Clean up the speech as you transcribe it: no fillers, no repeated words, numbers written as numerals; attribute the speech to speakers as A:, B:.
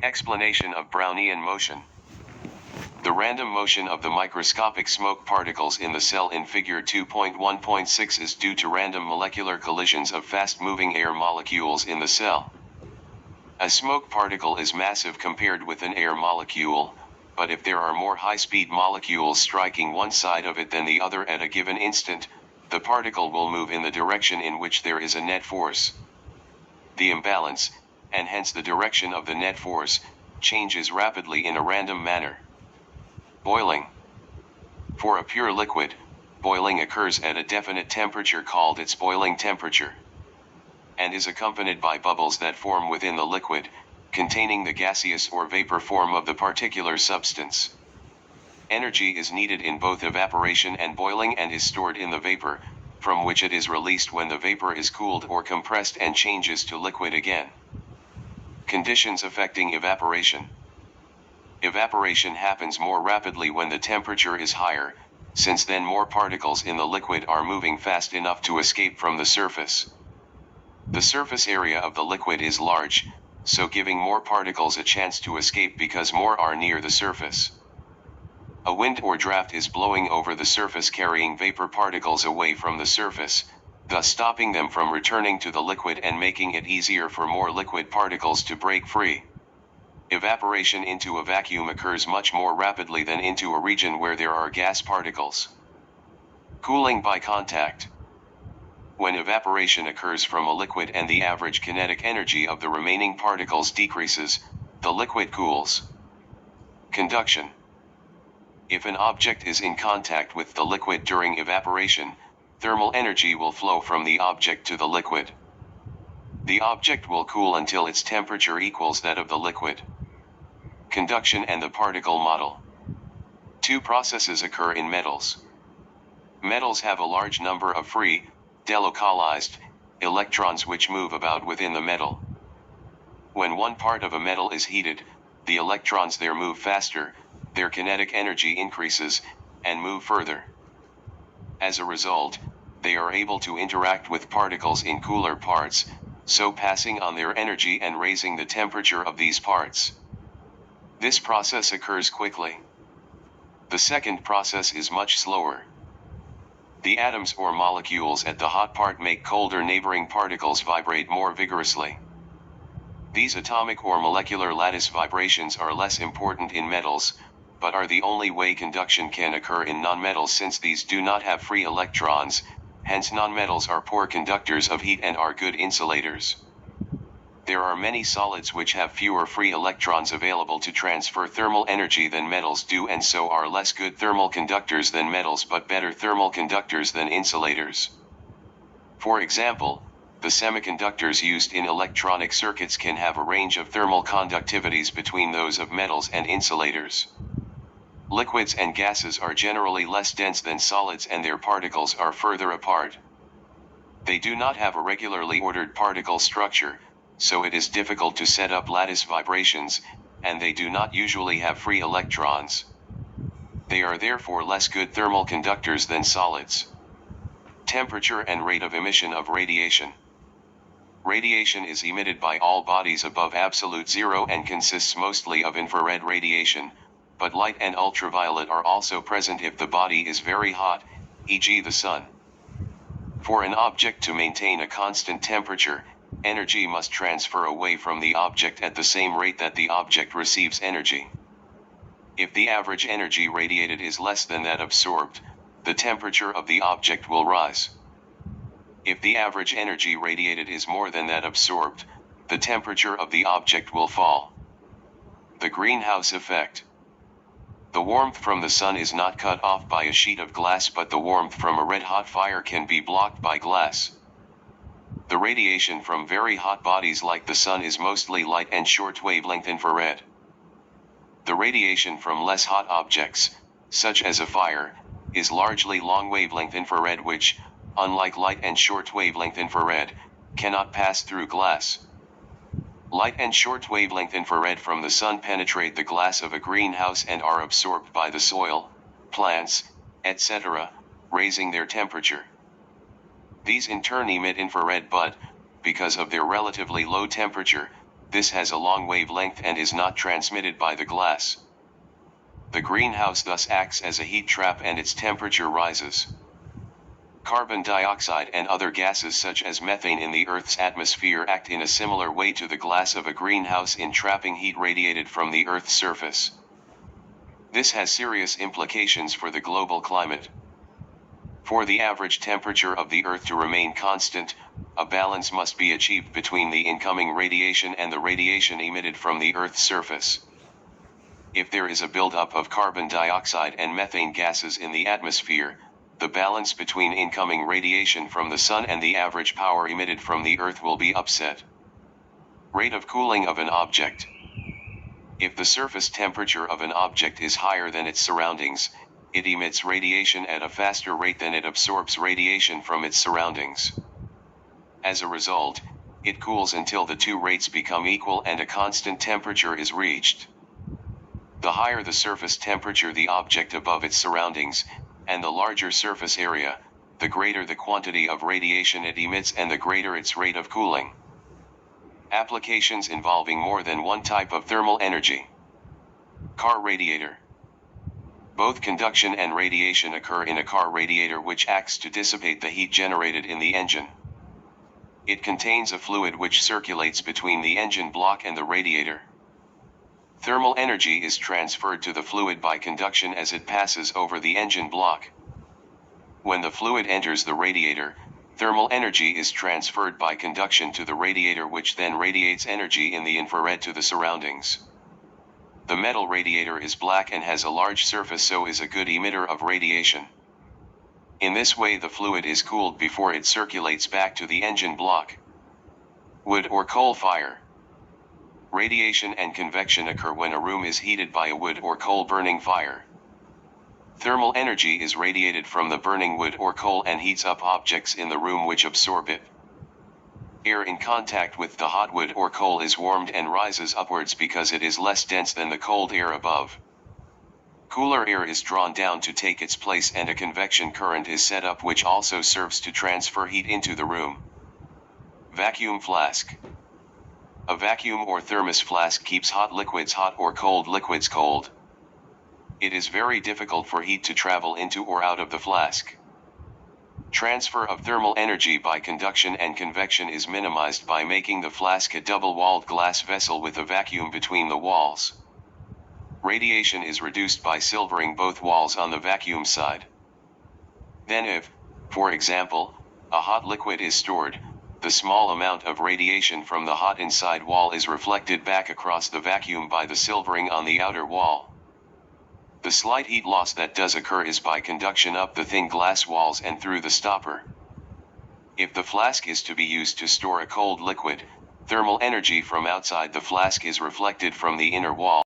A: Explanation of Brownian motion. The random motion of the microscopic smoke particles in the cell in Figure 2.1.6 is due to random molecular collisions of fast-moving air molecules in the cell. A smoke particle is massive compared with an air molecule, but if there are more high-speed molecules striking one side of it than the other at a given instant, the particle will move in the direction in which there is a net force. The imbalance, and hence the direction of the net force, changes rapidly in a random manner. Boiling. For a pure liquid, boiling occurs at a definite temperature called its boiling temperature, and is accompanied by bubbles that form within the liquid, containing the gaseous or vapor form of the particular substance. Energy is needed in both evaporation and boiling and is stored in the vapor, from which it is released when the vapor is cooled or compressed and changes to liquid again. Conditions affecting evaporation. Evaporation happens more rapidly when the temperature is higher, since then more particles in the liquid are moving fast enough to escape from the surface. The surface area of the liquid is large, so giving more particles a chance to escape because more are near the surface. A wind or draft is blowing over the surface carrying vapor particles away from the surface, thus stopping them from returning to the liquid and making it easier for more liquid particles to break free. Evaporation into a vacuum occurs much more rapidly than into a region where there are gas particles. Cooling by contact. When evaporation occurs from a liquid and the average kinetic energy of the remaining particles decreases, the liquid cools. Conduction. If an object is in contact with the liquid during evaporation, thermal energy will flow from the object to the liquid. The object will cool until its temperature equals that of the liquid. Conduction and the particle model. Two processes occur in metals. Metals have a large number of free, delocalized, electrons which move about within the metal. When one part of a metal is heated, the electrons there move faster, their kinetic energy increases, and move further. As a result, they are able to interact with particles in cooler parts, so passing on their energy and raising the temperature of these parts. This process occurs quickly. The second process is much slower. The atoms or molecules at the hot part make colder neighboring particles vibrate more vigorously. These atomic or molecular lattice vibrations are less important in metals, but are the only way conduction can occur in nonmetals since these do not have free electrons, hence nonmetals are poor conductors of heat and are good insulators. There are many solids which have fewer free electrons available to transfer thermal energy than metals do and so are less good thermal conductors than metals but better thermal conductors than insulators. For example, the semiconductors used in electronic circuits can have a range of thermal conductivities between those of metals and insulators. Liquids and gases are generally less dense than solids and their particles are further apart. They do not have a regularly ordered particle structure, so it is difficult to set up lattice vibrations, and they do not usually have free electrons. They are therefore less good thermal conductors than solids. Temperature and rate of emission of radiation. Radiation is emitted by all bodies above absolute zero and consists mostly of infrared radiation, but light and ultraviolet are also present if the body is very hot, e.g. the sun. For an object to maintain a constant temperature, energy must transfer away from the object at the same rate that the object receives energy. If the average energy radiated is less than that absorbed, the temperature of the object will rise. If the average energy radiated is more than that absorbed, the temperature of the object will fall. The greenhouse effect. The warmth from the sun is not cut off by a sheet of glass, but the warmth from a red-hot fire can be blocked by glass. The radiation from very hot bodies like the sun is mostly light and short-wavelength infrared. The radiation from less hot objects, such as a fire, is largely long-wavelength infrared which, unlike light and short-wavelength infrared, cannot pass through glass. Light and short-wavelength infrared from the sun penetrate the glass of a greenhouse and are absorbed by the soil, plants, etc., raising their temperature. These in turn emit infrared but, because of their relatively low temperature, this has a long wavelength and is not transmitted by the glass. The greenhouse thus acts as a heat trap and its temperature rises. Carbon dioxide and other gases such as methane in the Earth's atmosphere act in a similar way to the glass of a greenhouse in trapping heat radiated from the Earth's surface. This has serious implications for the global climate. For the average temperature of the Earth to remain constant, a balance must be achieved between the incoming radiation and the radiation emitted from the Earth's surface. If there is a buildup of carbon dioxide and methane gases in the atmosphere, the balance between incoming radiation from the Sun and the average power emitted from the Earth will be upset. Rate of cooling of an object. If the surface temperature of an object is higher than its surroundings, it emits radiation at a faster rate than it absorbs radiation from its surroundings. As a result, it cools until the two rates become equal and a constant temperature is reached. The higher the surface temperature the object above its surroundings, and the larger surface area, the greater the quantity of radiation it emits and the greater its rate of cooling. Applications involving more than one type of thermal energy. Car radiator. Both conduction and radiation occur in a car radiator, which acts to dissipate the heat generated in the engine. It contains a fluid which circulates between the engine block and the radiator. Thermal energy is transferred to the fluid by conduction as it passes over the engine block. When the fluid enters the radiator, thermal energy is transferred by conduction to the radiator, which then radiates energy in the infrared to the surroundings. The metal radiator is black and has a large surface, so is a good emitter of radiation. In this way the fluid is cooled before it circulates back to the engine block. Wood or coal fire. Radiation and convection occur when a room is heated by a wood or coal burning fire. Thermal energy is radiated from the burning wood or coal and heats up objects in the room which absorb it. Air in contact with the hot wood or coal is warmed and rises upwards because it is less dense than the cold air above. Cooler air is drawn down to take its place and a convection current is set up, which also serves to transfer heat into the room. Vacuum flask. A vacuum or thermos flask keeps hot liquids hot or cold liquids cold. It is very difficult for heat to travel into or out of the flask. Transfer of thermal energy by conduction and convection is minimized by making the flask a double-walled glass vessel with a vacuum between the walls. Radiation is reduced by silvering both walls on the vacuum side. Then if, for example, a hot liquid is stored, the small amount of radiation from the hot inside wall is reflected back across the vacuum by the silvering on the outer wall. The slight heat loss that does occur is by conduction up the thin glass walls and through the stopper. If the flask is to be used to store a cold liquid, thermal energy from outside the flask is reflected from the inner wall.